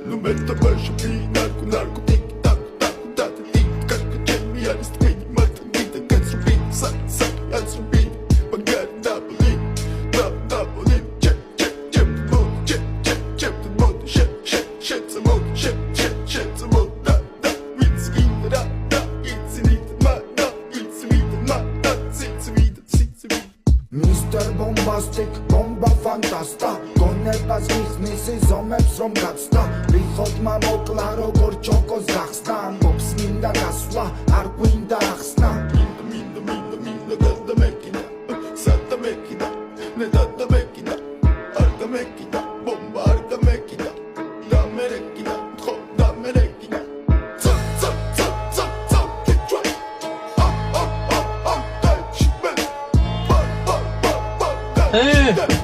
Nu meta baixo narco, narco, tic, tac, tac, tac, tic, tac, Jamie, Alice, Twin, Martin, Gita, Gets Rubin, Sack, Sack, Als Rubin, Bagat, Double, check, check, check, the mode, check, check, check, the mode, shit, shit, shit, the mode, shit, shit, shit, the mode, da, it's in the da, it's in it, ma, da, it's in it, ma, da, it's in it, it's in it. Mr. Bombastic, bomba fantasta გონებას მიხნის ზომებს რომ გაცდა ვიხოთ მამოკლა როგორ ჩოკოს გახსნა ამბობს მინდა გასვლა არ გვინდა ახსნა Minda, da mekina, sata mekina, ne da mekina, arda mekina, bomba arda mekina, da merekina, tro da merekina, za, kick drum, touch, man, ba,